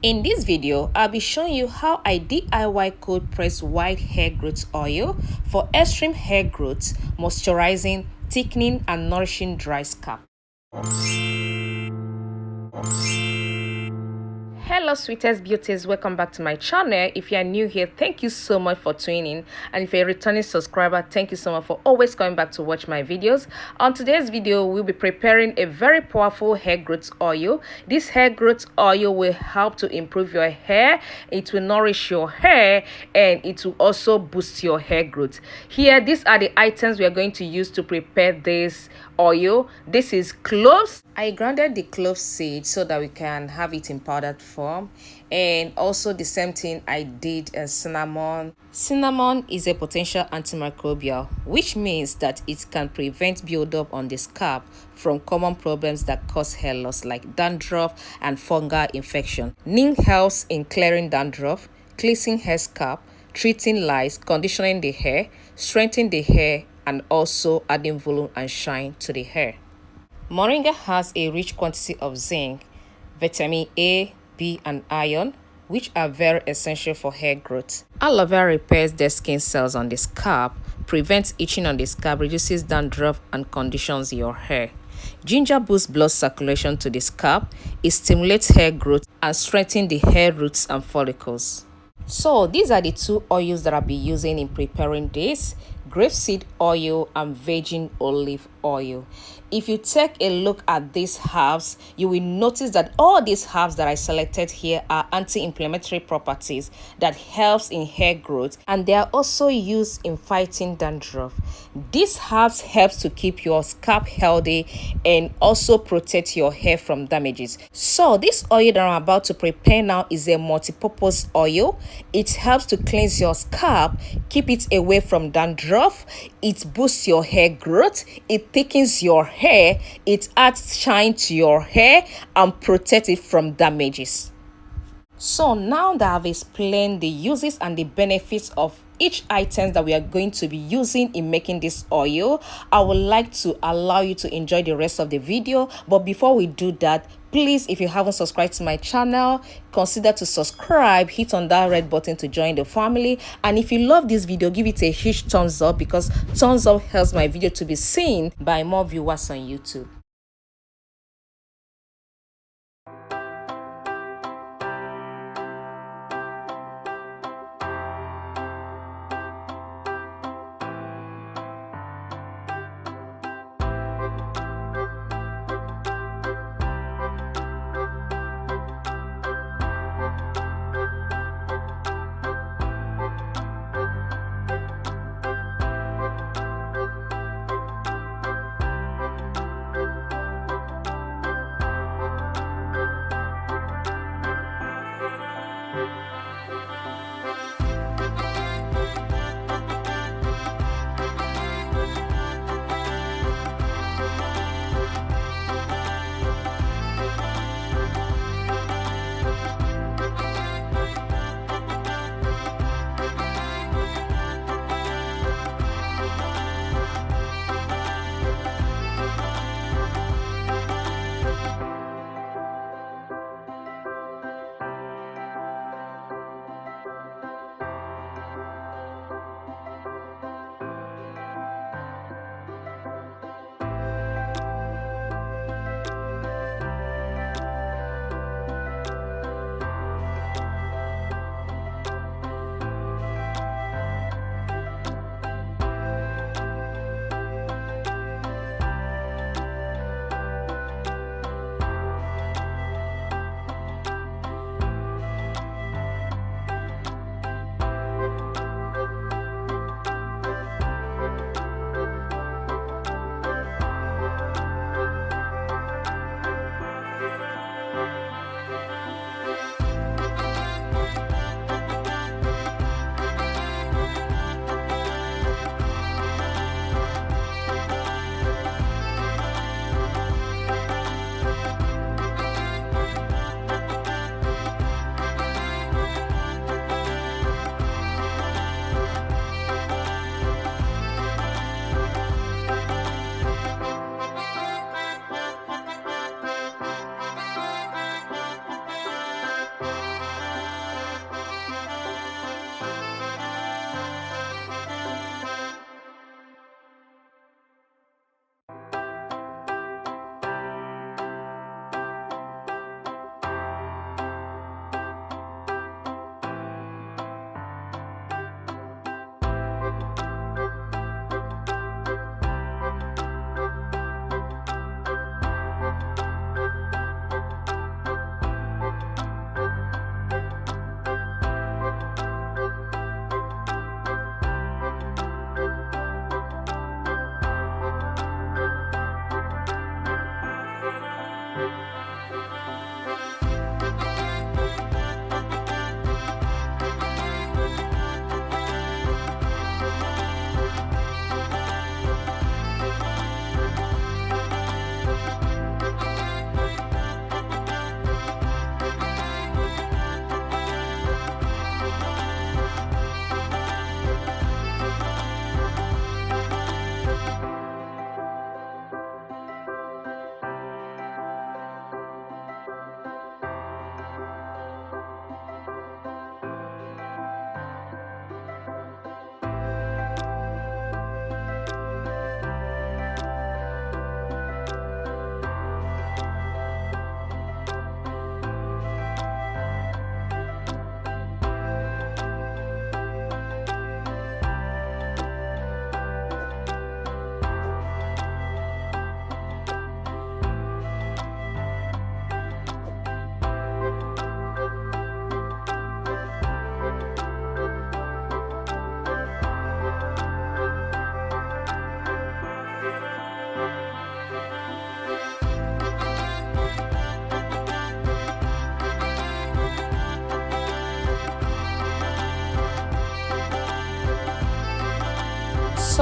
In this video, I'll be showing you how I DIY cold press white hair growth oil for extreme hair growth, moisturizing, thickening, and nourishing dry scalp. Hello sweetest beauties, welcome back to my channel. If you are new here, thank you so much for tuning in, and if you're a returning subscriber, thank you so much for always coming back to watch my videos. On today's video, we'll be preparing a very powerful hair growth oil. This hair growth oil will help to improve your hair, it will nourish your hair, and it will also boost your hair growth. Here, these are the items we are going to use to prepare this oil. This is cloves. I grounded the clove seed so that we can have it in powdered form, and also the same thing I did in cinnamon. Cinnamon is a potential antimicrobial, which means that it can prevent buildup on the scalp from common problems that cause hair loss like dandruff and fungal infection. Neem helps in clearing dandruff, cleansing hair scalp, treating lice, conditioning the hair, strengthening the hair, and also adding volume and shine to the hair. Moringa has a rich quantity of zinc, vitamin A, B, and iron, which are very essential for hair growth. Aloe vera repairs dead skin cells on the scalp, prevents itching on the scalp, reduces dandruff, and conditions your hair. Ginger boosts blood circulation to the scalp, it stimulates hair growth and strengthens the hair roots and follicles. So these are the two oils that I'll be using in preparing this: grapeseed oil and virgin olive oil. If you take a look at these herbs, you will notice that all these herbs that I selected here are anti-inflammatory properties that helps in hair growth, and they are also used in fighting dandruff. These herbs helps to keep your scalp healthy and also protect your hair from damages. So this oil that I'm about to prepare now is a multi-purpose oil. It helps to cleanse your scalp, keep it away from dandruff, it boosts your hair growth, it thickens your hair, it adds shine to your hair and protect it from damages. So now that I've explained the uses and the benefits of each item that we are going to be using in making this oil, I would like to allow you to enjoy the rest of the video. But before we do that, please, if you haven't subscribed to my channel, consider to subscribe, hit on that red button to join the family. And if you love this video, give it a huge thumbs up, because thumbs up helps my video to be seen by more viewers on YouTube.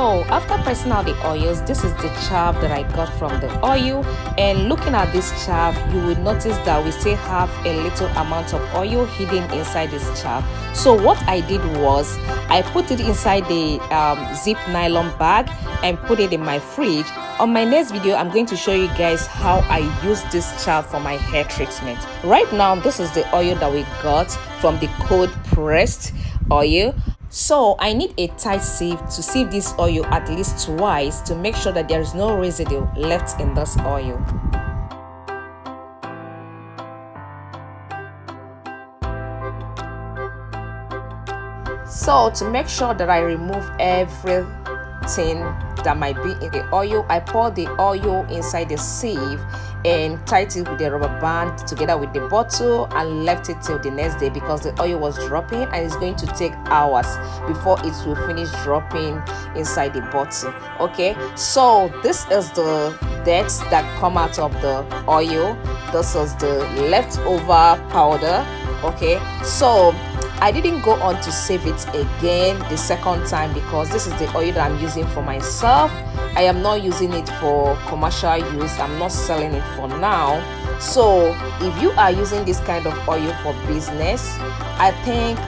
So after pressing out the oils, this is the chaff that I got from the oil, and looking at this chaff, you will notice that we still have a little amount of oil hidden inside this chaff. So what I did was I put it inside the zip nylon bag and put it in my fridge. On my next video, I'm going to show you guys how I use this chaff for my hair treatment. Right now, this is the oil that we got from the cold pressed oil. So I need a tight sieve to sieve this oil at least twice to make sure that there is no residue left in this oil. So to make sure that I remove everything that might be in the oil, I pour the oil inside the sieve and tied it with the rubber band together with the bottle and left it till the next day because the oil was dropping and it's going to take hours before it will finish dropping inside the bottle. Okay, so this is the dirt that come out of the oil. This is the leftover powder. Okay, so I didn't go on to save it again the second time because this is the oil that I'm using for myself. I am not using it for commercial use. I'm not selling it for now. So if you are using this kind of oil for business, I think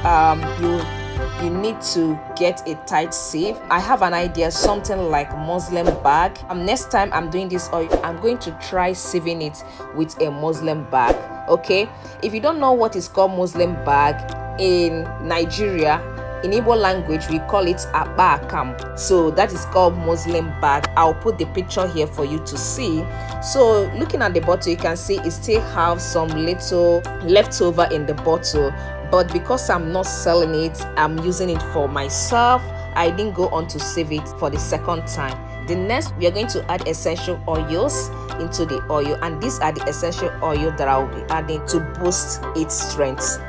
you need to get a tight sieve. I have an idea, something like muslin bag. Next time I'm doing this oil, I'm going to try sieving it with a muslin bag. Okay, if you don't know what is called muslin bag, in Nigeria, in Igbo language we call it abakam, so that is called muslin bag. I'll put the picture here for you to see. So looking at the bottle, you can see it still have some little leftover in the bottle, but because I'm not selling it, I'm using it for myself, I didn't go on to save it for the second time. The next, we are going to add essential oils into the oil, and these are the essential oil that I'll be adding to boost its strength.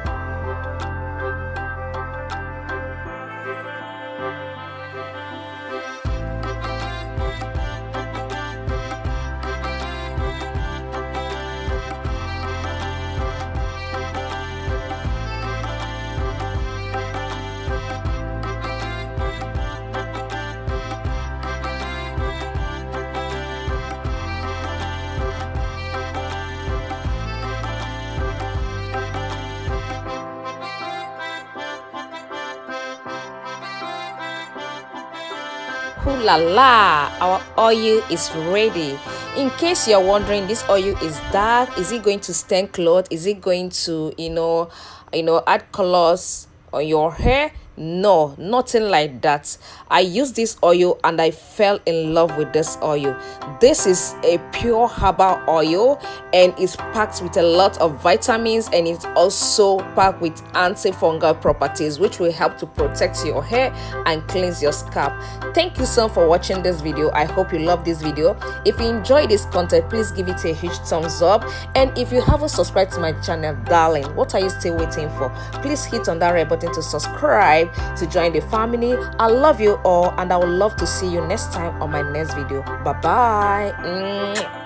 Ooh la la, our oil is ready. In case you're wondering, this oil is dark. Is it going to stain clothes? Is it going to add colors on your hair? No, nothing like that. I used this oil and I fell in love with this oil. This is a pure herbal oil and it's packed with a lot of vitamins, and it's also packed with antifungal properties which will help to protect your hair and cleanse your scalp. Thank you so much for watching this video. I hope you love this video. If you enjoy this content, please give it a huge thumbs up, and if you haven't subscribed to my channel, darling, what are you still waiting for? Please hit on that red button to subscribe to join the family. I love you all, and I would love to see you next time on my next video. Bye bye.